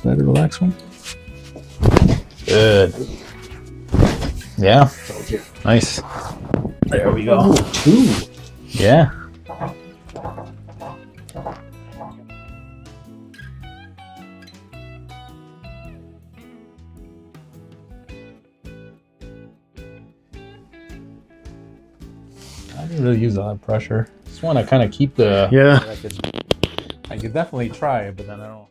that a relaxed one? Good. Yeah. Nice. There we go. Oh, 2. Yeah. I didn't really use a lot of pressure. Just want to kind of keep the. Yeah. I could definitely try it, but then I don't.